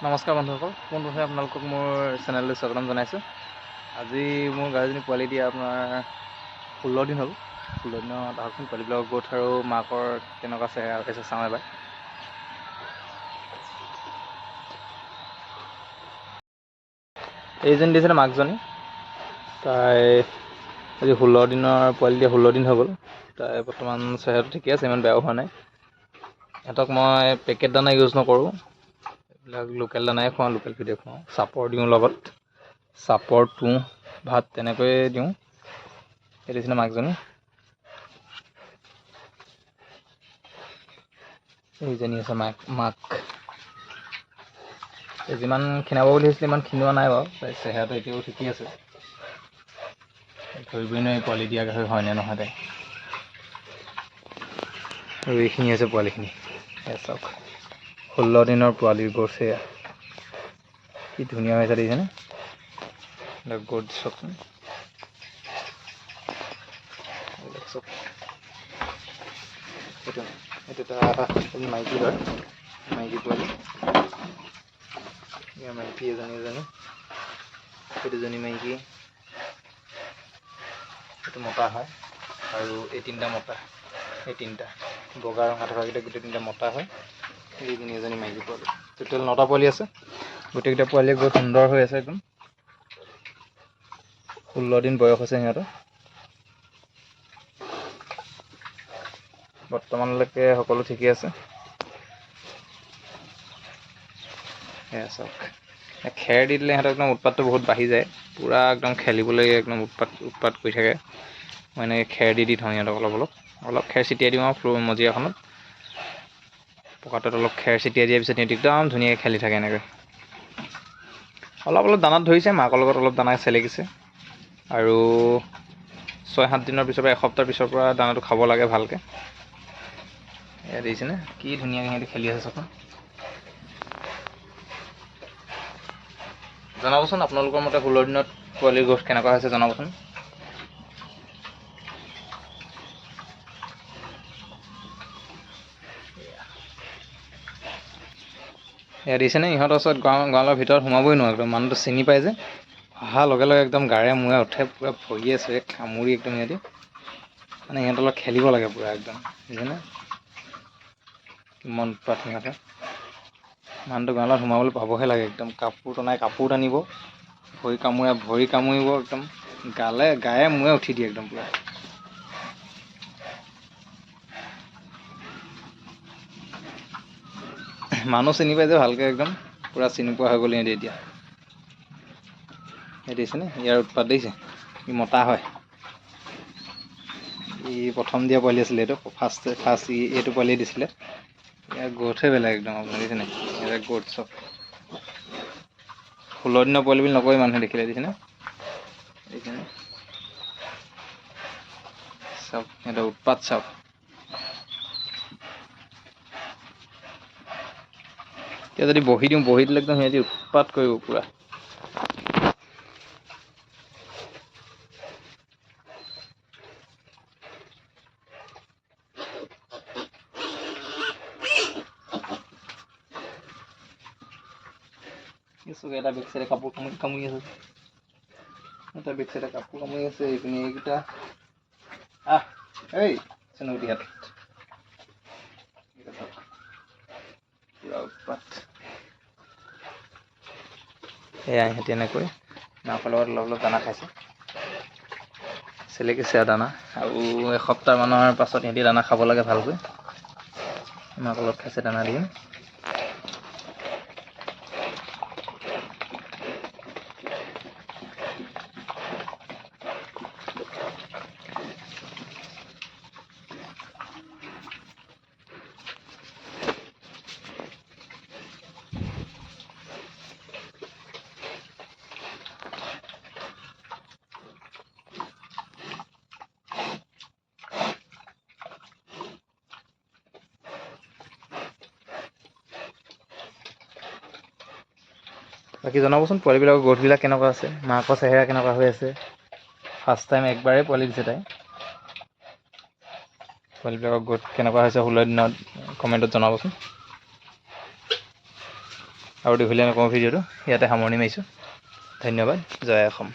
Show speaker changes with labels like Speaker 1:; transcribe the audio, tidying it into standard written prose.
Speaker 1: নমস্কাৰ বন্ধুসকল, পোনপ্ৰথমে আপোনালোকক মোৰ চেনেললৈ স্বাগতম জনাইছোঁ। আজি মোৰ গাইজনী পোৱালি দিয়া আপোনাৰ 16 দিন হ'ল। 16 দিনত আহকচোন পোৱালিবিলাকৰ গ্ৰোথ আৰু মাকৰ কেনেকুৱা চেহেৰা হৈছে চাওঁ এবাৰ। এইজনী দিছিলে মাকজনী, তাই আজি 16 দিনৰ পোৱালি দিয়া 16 দিন হৈ গ'ল। তাই বৰ্তমান চেহেৰাটো ঠিকে আছে, ইমান বেয়াও হোৱা নাই। সিহঁতক মই পেকেট দানা ইউজ নকৰোঁ, এইবিলাক লোকেল দানাই খুৱাওঁ, লোকেল ফিডে খুৱাওঁ। চাপৰ দিওঁ লগত, চাপৰ তুঁহ ভাত তেনেকৈয়ে দিওঁ। এই দিছিলে মাকজনী, এইজনী আছে মাক। যিমান ক্ষীণাব বুলি ভাবিছিলে ইমান ক্ষীণোৱা নাই বাৰু, তাই চেহেৰাটো এতিয়াও ঠিকেই আছে। ধৰিবই নোৱাৰি পোৱালি দিয়া গাহৰি হয়নে নহয় তাই। আৰু এইখিনি আছে পোৱালিখিনি, এয়া চাওক 16 দিনৰ পোৱালিৰ গ্ৰোথ সেয়া কি ধুনীয়া হৈছে দেখিছেনে। গ্ৰোথ চাওকচোন, এইটো এটা মাইকী হয়, মাইকী পোৱালি। এয়া মাইকী এজনী, এই দুজনী মাইকী, এইটো মতা হয়। আৰু এই তিনিটা মতা, এই তিনিটা বগা ৰঙা থকাকেইটা গোটেই তিনিটা মতা হয়। এই তিনিজনী মাইকী পোৱালি, টোটেল 9টা পোৱালি আছে। গোটেইকেইটা পোৱালিয়ে বহুত সুন্দৰ হৈ আছে একদম। 16 দিন বয়স হৈছে সিহঁতৰ। বৰ্তমানলৈকে সকলো ঠিকেই আছে। এয়া চাওক, খেৰ দি দিলে সিহঁতৰ একদম উৎপাতটো বহুত বাঢ়ি যায়, পূৰা একদম খেলিবলৈ একদম উৎপাত কৰি থাকে। মই এনেকৈ খেৰ দি থওঁ সিহঁতক, অলপ খেৰ ছটিয়াই দিওঁ আৰু মজিয়াখনত। পকাটোত অলপ খেৰ ছটিয়াই দিয়াৰ পিছত সিহঁতি একদম ধুনীয়াকৈ খেলি থাকে এনেকৈ। অলপ দানাত ধৰিছে, মাকৰ লগত অলপ দানা চেলেকিছে। আৰু 6-7 দিনৰ পিছৰ পৰা, এসপ্তাহৰ পিছৰ পৰা দানাটো খাব লাগে ভালকৈ। এয়া দেখিছেনে কি ধুনীয়াকৈ সিহঁতি খেলি আছে চাচোন। জনাবচোন আপোনালোকৰ মতে 16 দিনত পোৱালিৰ গ্ৰোথ কেনেকুৱা হৈছে জনাবচোন। এয়া দেখিছেনে, ইহঁতৰ ওচৰত গঁৰালৰ ভিতৰত সোমাবই নোৱাৰোঁ, একদম মানুহটো চিনি পাই যে। অহাৰ লগে লগে একদম গাৰে মূৰে উঠে, পূৰা ভৰিয়ে চৰিয়ে কামুৰি একদম সিহঁতি মানে সিহঁতৰ লগত খেলিব লাগে পূৰা একদম, বুজিছেনে। কিমান উৎপাত সিহঁতৰ। মানুহটো গঁৰালত সোমাবলৈ পাবহে লাগে, একদম কাপোৰ টনাই কাপোৰ টানিব, ভৰি কামোৰে ভৰি কামুৰিব, একদম গায়ে মূৰে উঠি দিয়ে একদম পূৰা। মানুহ চিনি পাই যে ভালকৈ, একদম পূৰা চিনি পোৱা হৈ গ'ল সিহঁতি এতিয়া। এই দেখিছেনে ইয়াৰ উৎপাত দেখিছে, ই মতা হয়। ই প্ৰথম দিয়া পোৱালি আছিলে, এইটো ফাৰ্ষ্ট এইটো পোৱালি দিছিলে। ইয়াৰ গ্ৰোথে বেলেগ একদম, আপুনি দেখিছেনে ইয়াৰ গ্ৰোথ চব। 16 দিনৰ পোৱালি বুলি নকয় মানুহে দেখিলে, দেখিছেনে চাওক সিহঁতৰ উৎপাত চাওক। এতিয়া যদি বহি দিওঁ, বহি দিলে একদম সিহঁতি উৎপাত কৰিব পূৰা। এটা বেক চাইডে কাপোৰ কামুৰি আছে, এটা বেক চাইডে কাপোৰ কামুৰি আছে। এইপিনে এইকেইটা এই চেনগুটিহাত উৎপাত। এয়া সিহঁতি এনেকৈ মাকৰ লগত অলপ দানা খাইছে, চেলেকিছে আৰু দানা। আৰু এসপ্তাহমানৰ পাছত সিহঁতি দানা খাব লাগে ভালকৈ। মাকৰ লগত খাইছে দানা দি। বাকী জনাবচোন পোৱালিবিলাকৰ গ্ৰোথবিলাক কেনেকুৱা আছে, মাকৰ চেহেৰা কেনেকুৱা হৈ আছে। ফাৰ্ষ্ট টাইম একবাৰেই পোৱালি দিছে তাই। পোৱালিবিলাকৰ গ্ৰোথ কেনেকুৱা হৈছে 16 দিনত কমেণ্টত জনাবচোন। আৰু দীঘলীয়া নকৰোঁ ভিডিঅ'টো, ইয়াতে সামৰণি মাৰিছোঁ। ধন্যবাদ। জয় অসম।